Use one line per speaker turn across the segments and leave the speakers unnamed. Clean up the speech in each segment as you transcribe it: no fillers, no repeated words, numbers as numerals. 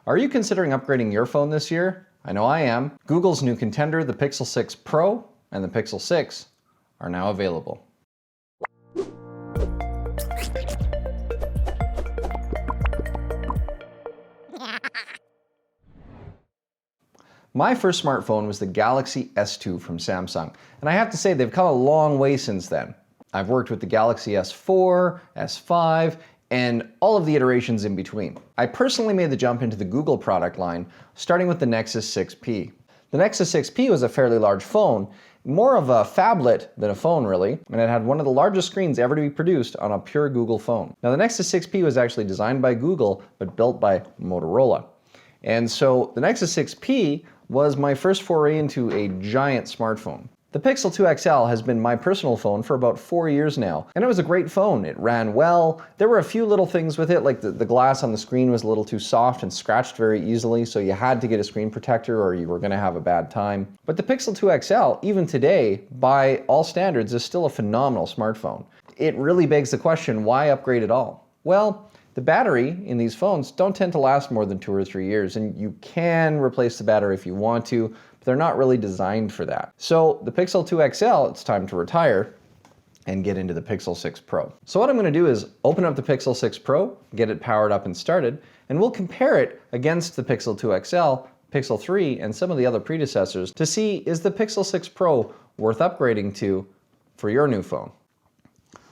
Are you considering upgrading your phone this year? I know I am. Google's new contender, the Pixel 6 Pro and the Pixel 6 are now available. My first smartphone was the Galaxy S2 from Samsung, and I have to say they've come a long way since then. I've worked with the Galaxy S4, S5, and all of the iterations in between. I personally made the jump into the Google product line, starting with the Nexus 6P. The Nexus 6P was a fairly large phone, more of a phablet than a phone really, and it had one of the largest screens ever to be produced on a pure Google phone. Now the Nexus 6P was actually designed by Google, but built by Motorola. And so the Nexus 6P was my first foray into a giant smartphone. The Pixel 2 XL has been my personal phone for about 4 years now, and it was a great phone. It ran well. There were a few little things with it, like the glass on the screen was a little too soft and scratched very easily, so you had to get a screen protector or you were going to have a bad time. But the Pixel 2 XL, even today, by all standards, is still a phenomenal smartphone. It really begs the question, why upgrade at all? Well, the battery in these phones don't tend to last more than 2 or 3 years, and you can replace the battery if you want to, but they're not really designed for that. So the Pixel 2 XL, it's time to retire and get into the Pixel 6 Pro. So what I'm going to do is open up the Pixel 6 Pro, get it powered up and started, and we'll compare it against the Pixel 2 XL, Pixel 3, and some of the other predecessors to see, is the Pixel 6 Pro worth upgrading to for your new phone?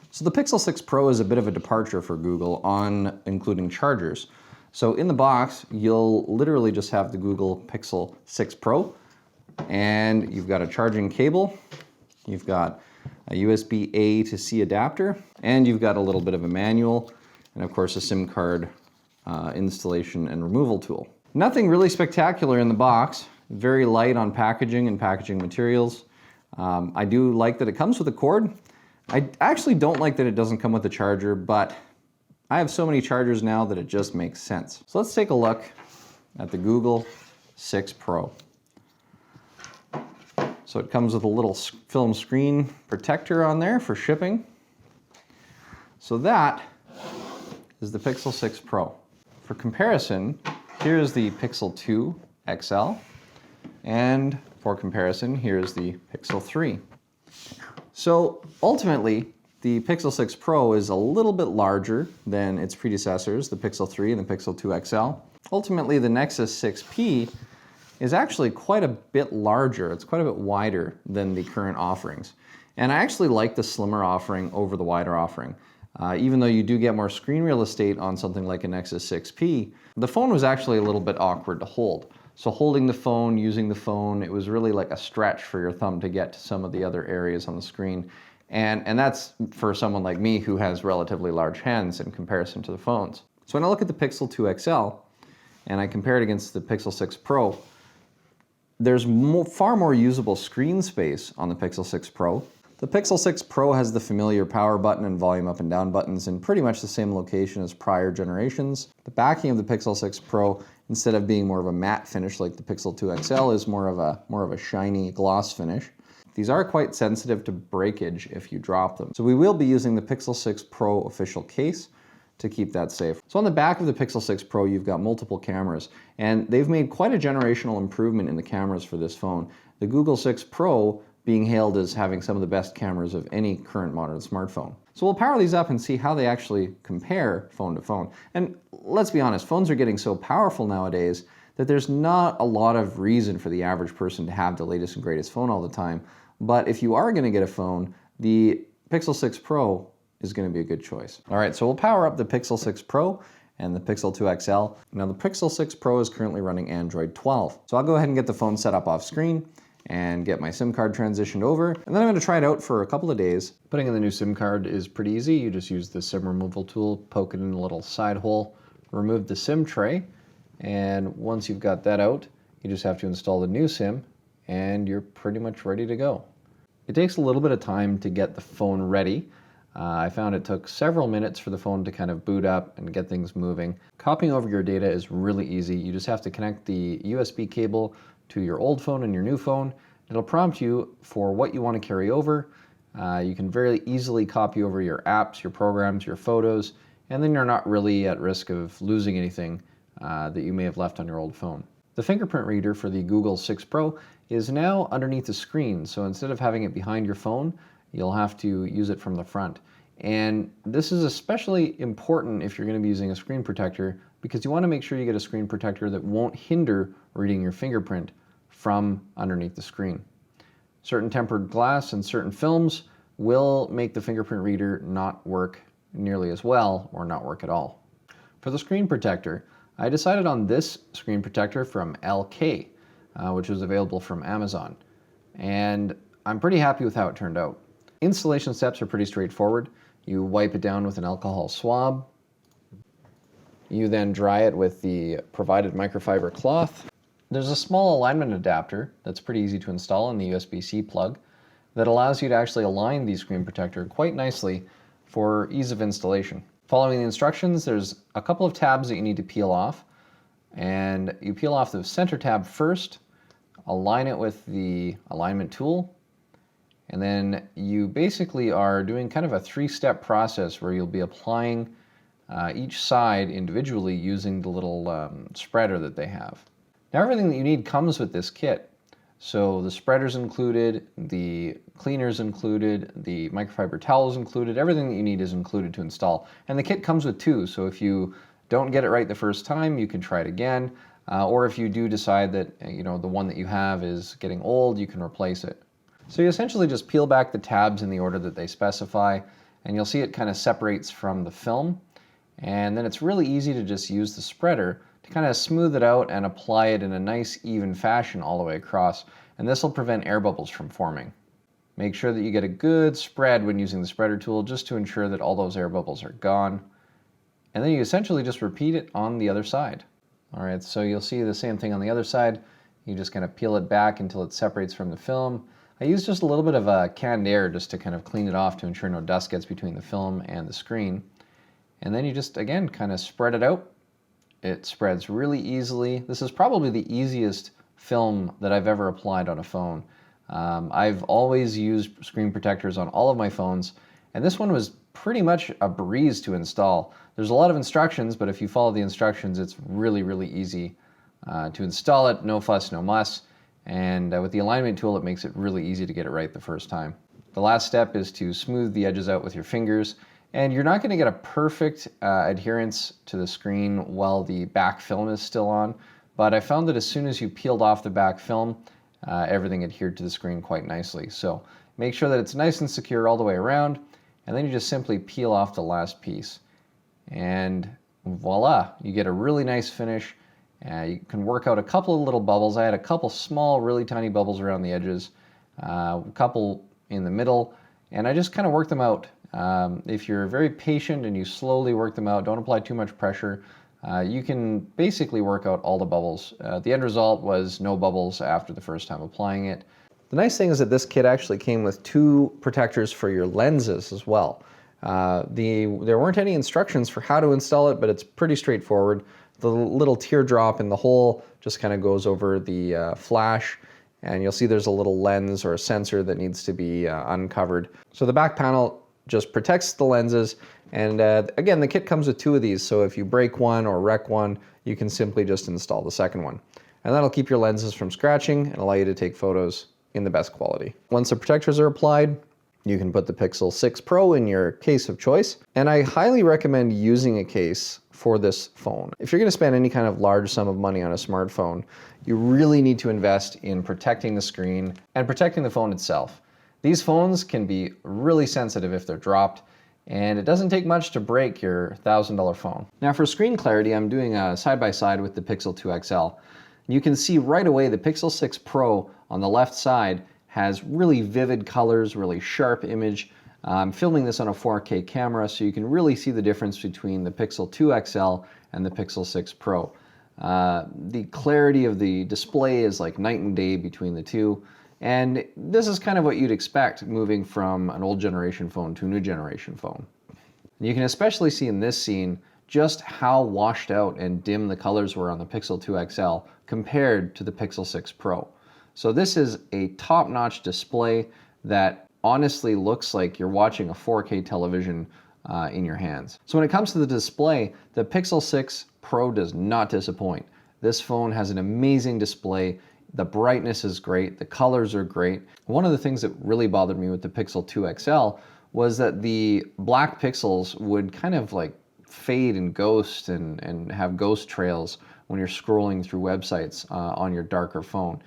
So the Pixel 6 Pro is a bit of a departure for Google on including chargers. So in the box, you'll literally just have the Google Pixel 6 Pro, and you've got a charging cable, you've got a USB-A to C adapter, and you've got a little bit of a manual, and of course a SIM card installation and removal tool. Nothing really spectacular in the box, very light on packaging and packaging materials. I do like that it comes with a cord. I actually don't like that it doesn't come with a charger, but I have so many chargers now that it just makes sense. So let's take a look at the Google 6 Pro. So it comes with a little film screen protector on there for shipping. So that is the Pixel 6 Pro. For comparison, here's the Pixel 2 XL, and for comparison, here's the Pixel 3. So ultimately, the Pixel 6 Pro is a little bit larger than its predecessors, the Pixel 3 and the Pixel 2 XL. Ultimately, the Nexus 6P is actually quite a bit larger. It's quite a bit wider than the current offerings. And I actually like the slimmer offering over the wider offering. Even though you do get more screen real estate on something like a Nexus 6P, the phone was actually a little bit awkward to hold. So holding the phone, using the phone, it was really like a stretch for your thumb to get to some of the other areas on the screen. And that's for someone like me who has relatively large hands in comparison to the phones. So when I look at the Pixel 2 XL and I compare it against the Pixel 6 Pro, there's far more usable screen space on the Pixel 6 Pro. The Pixel 6 Pro has the familiar power button and volume up and down buttons in pretty much the same location as prior generations. The backing of the Pixel 6 Pro, instead of being more of a matte finish like the Pixel 2 XL, is more of a shiny gloss finish. These are quite sensitive to breakage if you drop them. So we will be using the Pixel 6 Pro official case to keep that safe. So on the back of the Pixel 6 Pro, you've got multiple cameras, and they've made quite a generational improvement in the cameras for this phone. The Google 6 Pro being hailed as having some of the best cameras of any current modern smartphone. So we'll power these up and see how they actually compare phone to phone. And let's be honest, phones are getting so powerful nowadays that there's not a lot of reason for the average person to have the latest and greatest phone all the time. But if you are going to get a phone, the Pixel 6 Pro is going to be a good choice. All right, so we'll power up the Pixel 6 Pro and the Pixel 2 XL. Now the Pixel 6 Pro is currently running Android 12. So I'll go ahead and get the phone set up off screen and get my SIM card transitioned over. And then I'm going to try it out for a couple of days. Putting in the new SIM card is pretty easy. You just use the SIM removal tool, poke it in a little side hole, remove the SIM tray, and once you've got that out, you just have to install the new SIM and you're pretty much ready to go. It takes a little bit of time to get the phone ready. I found it took several minutes for the phone to kind of boot up and get things moving. Copying over your data is really easy. You just have to connect the USB cable to your old phone and your new phone. It'll prompt you for what you want to carry over. You can very easily copy over your apps, your programs, your photos, and then you're not really at risk of losing anything that you may have left on your old phone. The fingerprint reader for the Google 6 Pro is now underneath the screen, so instead of having it behind your phone, you'll have to use it from the front. And this is especially important if you're going to be using a screen protector, because you want to make sure you get a screen protector that won't hinder reading your fingerprint from underneath the screen. Certain tempered glass and certain films will make the fingerprint reader not work nearly as well or not work at all. For the screen protector, I decided on this screen protector from LK, which was available from Amazon. And I'm pretty happy with how it turned out. Installation steps are pretty straightforward. You wipe it down with an alcohol swab. You then dry it with the provided microfiber cloth. There's a small alignment adapter that's pretty easy to install in the USB-C plug that allows you to actually align the screen protector quite nicely for ease of installation. Following the instructions, there's a couple of tabs that you need to peel off, and you peel off the center tab first, align it with the alignment tool, and then you basically are doing kind of a three-step process where you'll be applying each side individually using the little spreader that they have. Now everything that you need comes with this kit. So the spreader's included, the cleaner's included, the microfiber towel's included, everything that you need is included to install. And the kit comes with two, so if you don't get it right the first time, you can try it again. Or if you do decide that the one that you have is getting old, you can replace it. So you essentially just peel back the tabs in the order that they specify, and you'll see it kind of separates from the film. And then it's really easy to just use the spreader to kind of smooth it out and apply it in a nice even fashion all the way across. And this will prevent air bubbles from forming. Make sure that you get a good spread when using the spreader tool just to ensure that all those air bubbles are gone. And then you essentially just repeat it on the other side. All right, so you'll see the same thing on the other side. You just kind of peel it back until it separates from the film. I use just a little bit of canned air just to kind of clean it off to ensure no dust gets between the film and the screen. And then you just, again, kind of spread it out. It spreads really easily. This is probably the easiest film that I've ever applied on a phone. I've always used screen protectors on all of my phones, and this one was pretty much a breeze to install. There's a lot of instructions, but if you follow the instructions, it's really, really easy to install it. No fuss, no muss. And with the alignment tool, it makes it really easy to get it right the first time. The last step is to smooth the edges out with your fingers. And you're not going to get a perfect adherence to the screen while the back film is still on, but I found that as soon as you peeled off the back film, everything adhered to the screen quite nicely. So make sure that it's nice and secure all the way around, and then you just simply peel off the last piece. And voila, you get a really nice finish. You can work out a couple of little bubbles. I had a couple small, really tiny bubbles around the edges, a couple in the middle, and I just kind of worked them out. If you're very patient and you slowly work them out, don't apply too much pressure, you can basically work out all the bubbles. The end result was no bubbles after the first time applying it. The nice thing is that this kit actually came with two protectors for your lenses as well. There weren't any instructions for how to install it, but it's pretty straightforward. The little teardrop in the hole just kind of goes over the flash, and you'll see there's a little lens or a sensor that needs to be uncovered. So the back panel just protects the lenses, and again, the kit comes with two of these, so if you break one or wreck one, you can simply just install the second one. And that'll keep your lenses from scratching and allow you to take photos in the best quality. Once the protectors are applied, you can put the Pixel 6 Pro in your case of choice, and I highly recommend using a case for this phone. If you're going to spend any kind of large sum of money on a smartphone, you really need to invest in protecting the screen and protecting the phone itself. These phones can be really sensitive if they're dropped, and it doesn't take much to break your $1,000 phone. Now for screen clarity, I'm doing a side-by-side with the Pixel 2 XL. You can see right away the Pixel 6 Pro on the left side has really vivid colors, really sharp image. I'm filming this on a 4K camera, so you can really see the difference between the Pixel 2 XL and the Pixel 6 Pro. The clarity of the display is like night and day between the two. And this is kind of what you'd expect moving from an old generation phone to a new generation phone. You can especially see in this scene just how washed out and dim the colors were on the Pixel 2 XL compared to the Pixel 6 Pro. So this is a top-notch display that honestly looks like you're watching a 4K television in your hands. So when it comes to the display, the Pixel 6 Pro does not disappoint. This phone has an amazing display. The brightness is great. The colors are great. One of the things that really bothered me with the Pixel 2 XL was that the black pixels would kind of like fade and ghost and have ghost trails when you're scrolling through websites on your darker phone.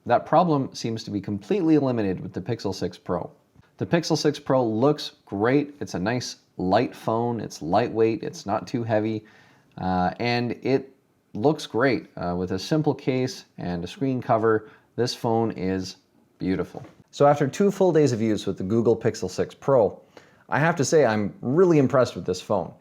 That problem seems to be completely eliminated with the Pixel 6 Pro. The Pixel 6 Pro looks great. It's a nice light phone. It's lightweight. It's not too heavy. And it looks great with a simple case and a screen cover. This phone is beautiful. So after 2 full days of use with the Google Pixel 6 Pro, I have to say I'm really impressed with this phone.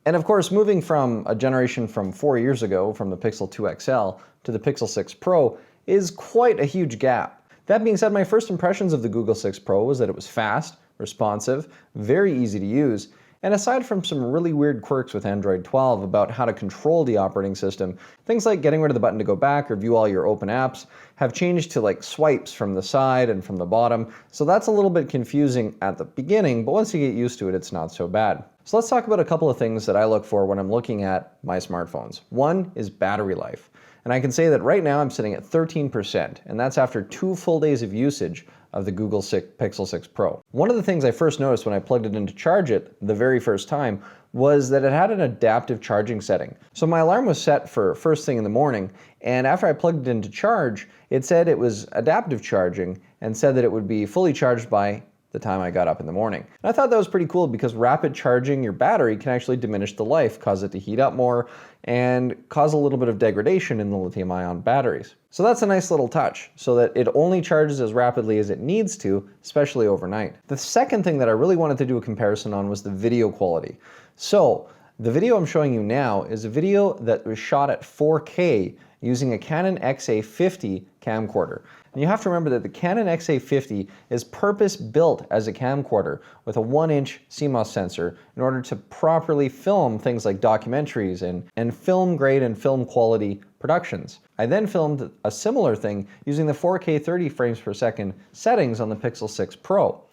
And of course, moving from a generation from 4 years ago, from the Pixel 2 XL to the Pixel 6 Pro, is quite a huge gap. That being said, my first impressions of the Google 6 Pro was that it was fast, responsive, very easy to use, and aside from some really weird quirks with Android 12 about how to control the operating system, things like getting rid of the button to go back or view all your open apps have changed to like swipes from the side and from the bottom, so that's a little bit confusing at the beginning, but once you get used to it, it's not so bad. So let's talk about a couple of things that I look for when I'm looking at my smartphones. One is battery life. And I can say that right now I'm sitting at 13%, and that's after 2 full days of usage of the Google Pixel 6 Pro. One of the things I first noticed when I plugged it in to charge it the very first time was that it had an adaptive charging setting. So my alarm was set for first thing in the morning, and after I plugged it in to charge, it said it was adaptive charging and said that it would be fully charged by the time I got up in the morning. And I thought that was pretty cool because rapid charging your battery can actually diminish the life, cause it to heat up more, and cause a little bit of degradation in the lithium-ion batteries. So that's a nice little touch, so that it only charges as rapidly as it needs to, especially overnight. The second thing that I really wanted to do a comparison on was the video quality. So the video I'm showing you now is a video that was shot at 4K using a Canon XA50 camcorder. And you have to remember that the Canon XA50 is purpose-built as a camcorder with a 1-inch CMOS sensor in order to properly film things like documentaries and film grade and film quality productions. I then filmed a similar thing using the 4K 30 frames per second settings on the Pixel 6 Pro.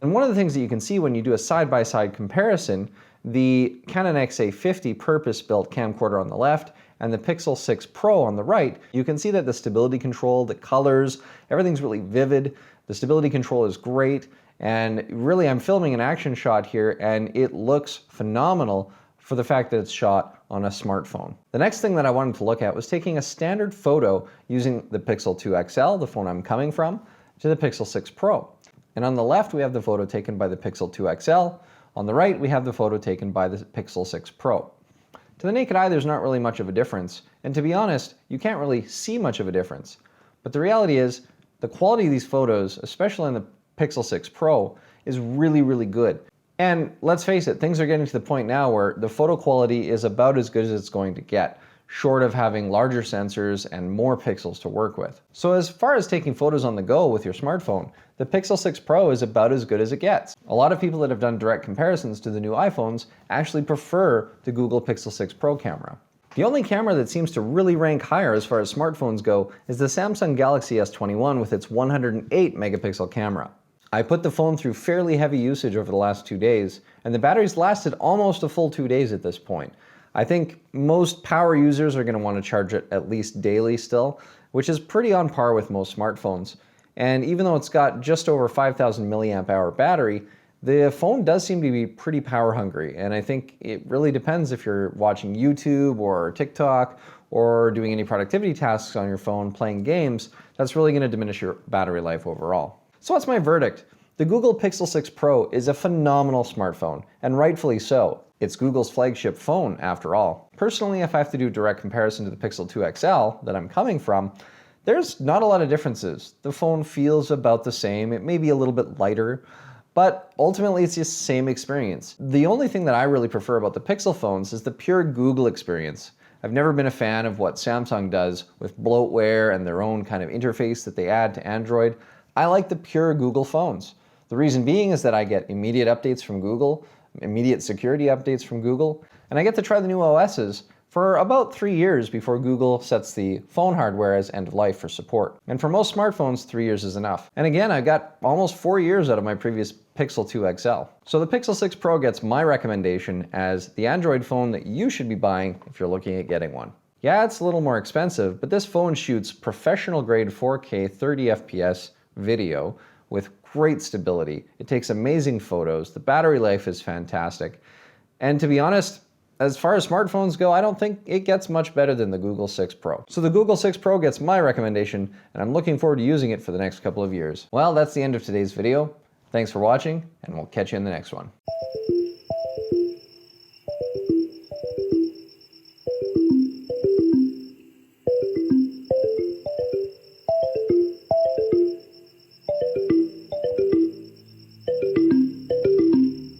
And one of the things that you can see when you do a side-by-side comparison, the Canon XA50 purpose-built camcorder on the left and the Pixel 6 Pro on the right, you can see that the stability control, the colors, everything's really vivid. The stability control is great, and really I'm filming an action shot here and it looks phenomenal for the fact that it's shot on a smartphone. The next thing that I wanted to look at was taking a standard photo using the Pixel 2 XL, the phone I'm coming from, to the Pixel 6 Pro. And on the left we have the photo taken by the Pixel 2 XL, on the right we have the photo taken by the Pixel 6 Pro. To the naked eye, there's not really much of a difference, and to be honest, you can't really see much of a difference. But the reality is, the quality of these photos, especially on the Pixel 6 Pro, is really, really good. And let's face it, things are getting to the point now where the photo quality is about as good as it's going to get, short of having larger sensors and more pixels to work with. So as far as taking photos on the go with your smartphone, the Pixel 6 Pro is about as good as it gets. A lot of people that have done direct comparisons to the new iPhones actually prefer the Google Pixel 6 Pro camera. The only camera that seems to really rank higher as far as smartphones go is the Samsung Galaxy S21 with its 108 megapixel camera. I put the phone through fairly heavy usage over the last 2 days, and the battery's lasted almost a full 2 days at this point. I think most power users are going to want to charge it at least daily still, which is pretty on par with most smartphones. And even though it's got just over 5,000 milliamp hour battery, the phone does seem to be pretty power hungry. And I think it really depends if you're watching YouTube or TikTok or doing any productivity tasks on your phone, playing games, that's really going to diminish your battery life overall. So what's my verdict? The Google Pixel 6 Pro is a phenomenal smartphone, and rightfully so. It's Google's flagship phone, after all. Personally, if I have to do a direct comparison to the Pixel 2 XL that I'm coming from, there's not a lot of differences. The phone feels about the same. It may be a little bit lighter, but ultimately it's just the same experience. The only thing that I really prefer about the Pixel phones is the pure Google experience. I've never been a fan of what Samsung does with bloatware and their own kind of interface that they add to Android. I like the pure Google phones. The reason being is that I get immediate updates from Google, immediate security updates from Google, and I get to try the new OSs for about 3 years before Google sets the phone hardware as end of life for support. And for most smartphones, 3 years is enough. And again, I got almost 4 years out of my previous Pixel 2 XL. So the Pixel 6 Pro gets my recommendation as the Android phone that you should be buying if you're looking at getting one. Yeah, it's a little more expensive, but this phone shoots professional grade 4K 30 FPS video with great stability. It takes amazing photos. The battery life is fantastic. And to be honest, as far as smartphones go, I don't think it gets much better than the Google 6 Pro. So the Google 6 Pro gets my recommendation, and I'm looking forward to using it for the next couple of years. Well, that's the end of today's video. Thanks for watching, and we'll catch you in the next one.